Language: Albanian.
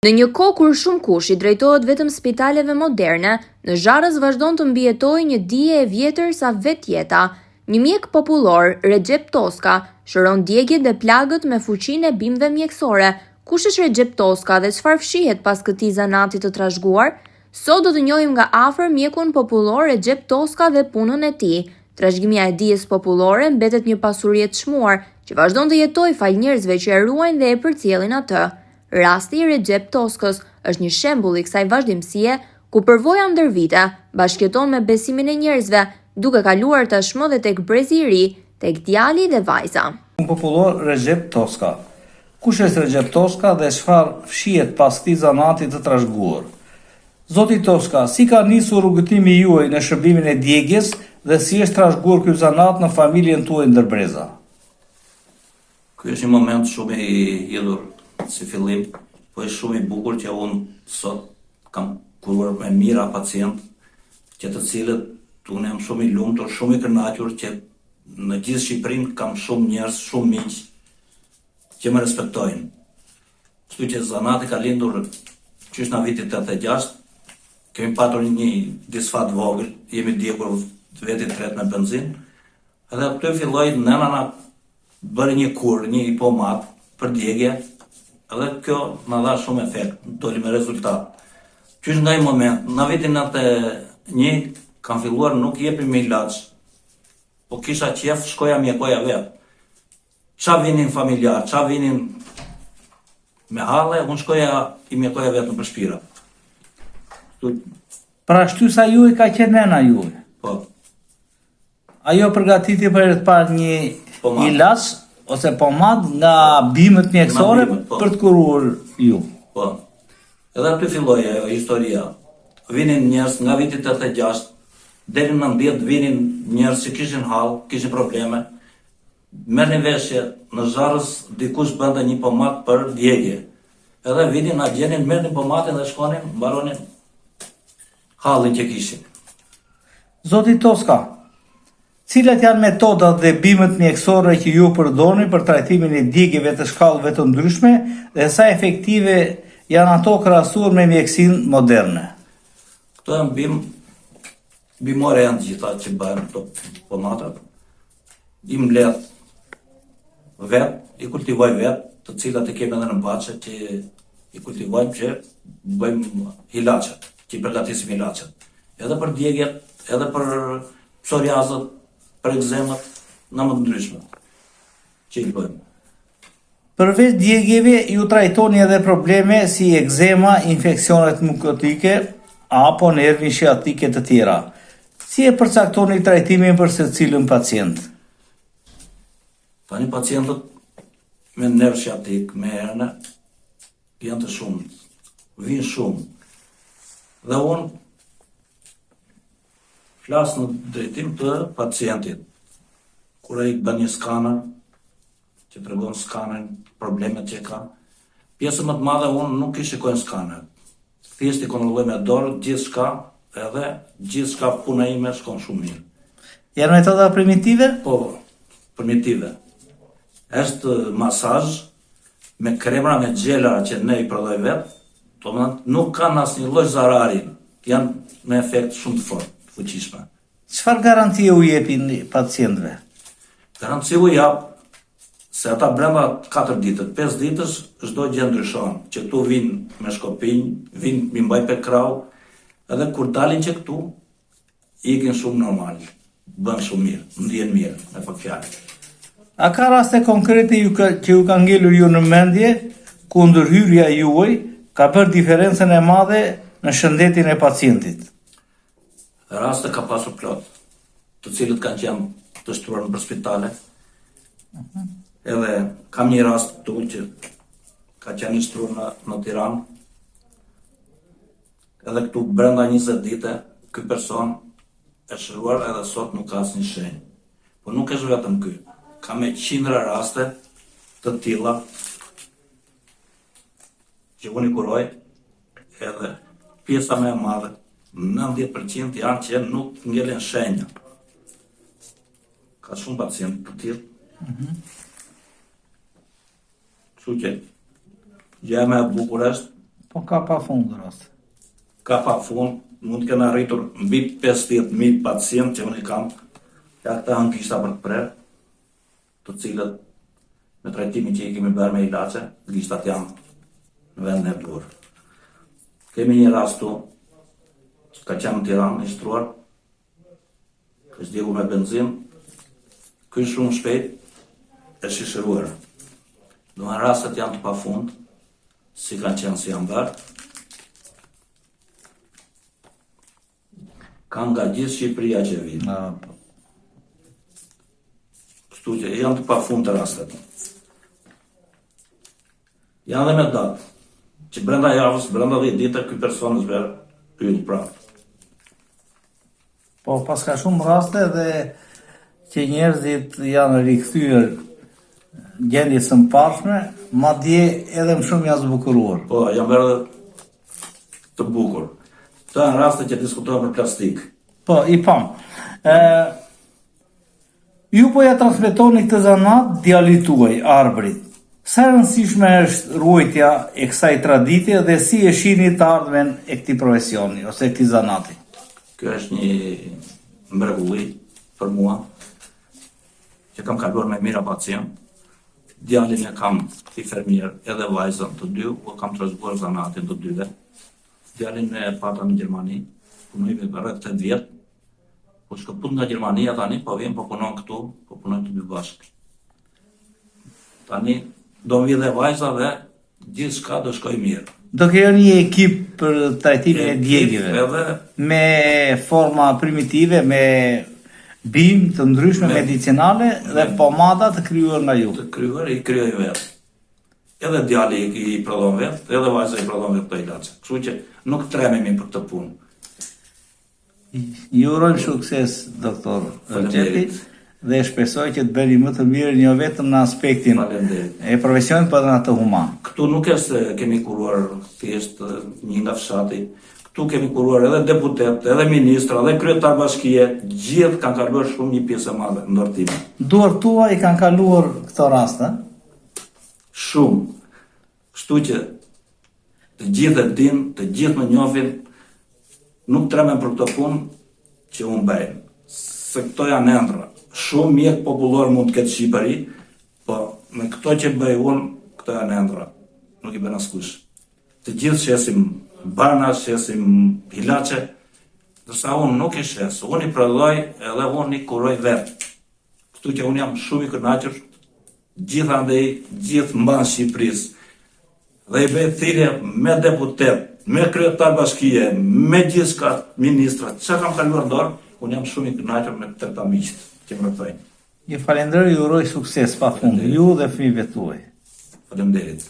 Në një kohë kur shumë kush i drejtohet vetëm spitaleve moderne, në Zharës vazhdon të mbijetojë një dije e vjetër sa vetjeta. Një mjek popullor, Recep Toska, shëron djegjet dhe plagët me fuqinë e bimëve mjekësore. Kush është Recep Toska dhe çfarë fshihet pas këtij zanati të trashëguar? Sot do të njohim nga afër mjekun popullor Recep Toska dhe punën e tij. Trashëgimia e dijes popullore mbetet një pasuri e çmuar që vazhdon të jetojë fal njerëzve që e ruajnë dhe e përcjellin atë. Rasti i Recep Toskës është një shembull i kësaj vazhdimësie ku përvoja ndër vite bashkëton me besimin e njerëzve, duke kaluar tashmë dhe tek brezi i ri, tek djali dhe vajza. Popullor Recep Toska. Kush është Recep Toska dhe çfarë fshihet pas këtij zanati të trashëguar? Zoti Toska, si ka nisur rrugëtimi juaj në shërbimin e djegjes dhe si është trashëguar ky zanat në familjen tuaj ndër breza? Ky është një moment shumë i hidhur si fillim, po është shumë i bukur që unë sot kam kuruar me mira pacient, që të cilët unë jam shumë i lumtur, shumë i kënaqur që në gjithë Shqipërinë kam shumë njerëz, shumë miq që më respektojnë. Kështu që zanati ka lindur qysh në vitin 86, kemi patur një disfat vogël, jemi djegur vetin tret me benzinë, edhe aty filloi nëna na bëri një kur, një pomat për djegje, edhe kjo na dha shumë efekt, doli me rezultat. Qysh nga i moment, në vitin 91 kam filluar nuk jepim me ilaç, po kisha qef, shkoja mjekoja vet. Qa vinin familjar, qa vinin me halle, unë shkoja i mjekoja vet në përshpira. Pra shtysa juaj ka qenë nëna juaj. Po. Ajo përgatiti për të parë një ilaç ose pomad nga bimët mjekësore për të kuruar ju. Po. Edhe aty filloi ajo historia. Vinin njerëz nga viti 86 deri në 90 vinin njerëz që kishin hall, kishin probleme. Merrnin veshje në Zharës dikush bënte një pomad për djegje. Edhe vinin na gjenin, merrnin pomadën dhe shkonin, mbaronin hallin që kishin. Zoti Toska, cilat janë metodat dhe bimët mjekësore që ju përdorni për trajtimin e djegjeve të shkallëve të ndryshme dhe sa efektive janë ato krahasuar me mjekësinë moderne? Këto janë bimore janë gjitha që bëjnë këto pomatat. I mbledh vet, i kultivoj vet, të cilat e kemi edhe në baçe që i kultivojmë që bëjmë ilaçet, që i përgatisim ilaçet. Edhe për djegjet, edhe për psoriazët, për ekzemat, në më të ndryshme që i bëjmë. Përveç djegjeve, ju trajtoni edhe probleme si ekzema, infeksionet mukotike apo nervi shiatike të tjera. Si e përcaktoni trajtimin për secilin pacient? Tani pacientët me nerv shiatik, me herne, janë të shumë, vinë shumë. Dhe unë flas në drejtim të pacientit. Kur ai bën një skaner, që tregon skanerin, problemet që ka, pjesën më të madhe unë nuk i shikoj skaner. Thjesht i kontrolloj me dorë gjithçka, edhe gjithçka puna ime shkon shumë mirë. Janë metoda primitive? Po, primitive. Është masazh me kremra, me gjela që ne i prodhoj vet, nuk kanë asnjë lloj zarari, janë me efekt shumë të fortë. Fuqishme. Çfarë garantie u jepin pacientëve? Garanci u jap se ata brenda 4 ditët, 5 ditësh çdo gjë ndryshon, që këtu vinë me shkopinj, vinë mi mbaj pe krau, edhe kur dalin që këtu, ikin shumë normal, bën shumë mirë, ndihen mirë, me pak fjalë. A ka raste konkrete që ju ka ngelur ju në mendje, ku ndërhyrja juaj ka bërë diferencën e madhe në shëndetin e pacientit? Raste ka pasur plot, të cilët kanë qenë të shtruar në spitale. Edhe kam një rast këtu që ka qenë i shtruar në Tiranë. Edhe këtu brenda 20 dite, ky person e shëruar edhe sot nuk ka asnjë shenjë. Po nuk është vetëm ky. Ka me qindra raste të tilla që unë i kuroj, edhe pjesa më e madhe, 90% janë që nuk ngelen shenja. Ka shumë pacient të tillë. Kështu që gjëja më e bukur është Po ka pa fund rast. Ka pa fund, mund të kenë arritur mbi 50.000 pacient që unë i kam, ja këta në kishta për të prerë, të cilët me trajtimin që i kemi bërë me ilaçe, gishtat janë në vendin e dur. Kemi një rast tu, ka qenë në Tiranë, i shtruar, është djegu me benzin, ky shumë shpejt, e shishiruar. Do në rastet janë të pafund, si kanë qenë si janë bërë, kanë nga gjithë Shqipëria që vinë. Kështu që janë të pafund të rastet. Janë dhe me datë, që brenda javës, brenda 10 ditë, ky person është verë pyet prapë. Po pas ka shumë raste dhe që njerëzit janë rikthyer gjendjes së mparshme, madje edhe më shumë janë zbukuruar. Po, janë verë të bukur. Këto janë raste që diskutohen për plastik. Po, i pam. Ju po ja transmetoni këtë zanat djalit tuaj, Arbrit. Sa e rëndësishme është ruajtja e kësaj traditje dhe si e shihni të ardhmen e këtij profesioni ose këtij zanati? Kjo është një mrekulli për mua, që kam kaluar me mira pacient. Djalin e kam i fermier, edhe vajzën të dy, u kam trashëguar zanatin të dyve. Djalin e pata në Gjermani, punojme për rreth 8 vjet. Po shkëput nga Gjermania tani, po vjen, po punon këtu, po punojmë të dy bashkë. Tani do më vjen dhe vajza dhe gjithçka do shkoj mirë. Do krijoni një ekip për trajtimin e djegjeve, Edhe me forma primitive, me bimë të ndryshme medicinale dhe pomada të krijuar nga ju. të kryer, i kryoj vetë. Edhe djali i prodhon vetë, edhe vajza i prodhon vetë të ilaçe. Kështu që nuk trememi për këtë punë. Ju urojmë sukses, doktor Faleminderit. Gjepi, dhe shpresoj që të bëni më të mirë jo vetëm në aspektin Faleminderit. e profesionit, por edhe në atë human. Këtu nuk është se kemi kuruar thjesht një nga fshati. Këtu kemi kuruar edhe deputet, edhe ministra, edhe kryetar bashkie, gjithë kanë kaluar shumë një pjesë e madhe ndërtime. Duar tua i kanë kaluar këto raste? Shumë. Kështu që të gjithë e dinë, të gjithë më njohin, nuk tremen për këtë punë që unë bëjmë. Se këto janë ëndra. Shumë mjek popullor mund të ketë Shqipëri, po me këto që bëj unë, këto janë ëndra. Nuk i bën askush. Të gjithë shesim barna, shesim ilaçe, dërsa unë nuk i shes. Unë i prodhoj edhe unë i kuroj vetë. Kështu që unë jam shumë i kënaqur, gjithandej, gjithë mban Shqipërisë. Dhe i bëj thirrje me deputet, me kryetar bashkie, me gjithçka ministra, çka kam kaluar dorë, unë jam shumë i kënaqur me këta miqt që më thënë. Ju falenderoj, ju uroj sukses pafund, ju dhe fëmijëve tuaj. Faleminderit.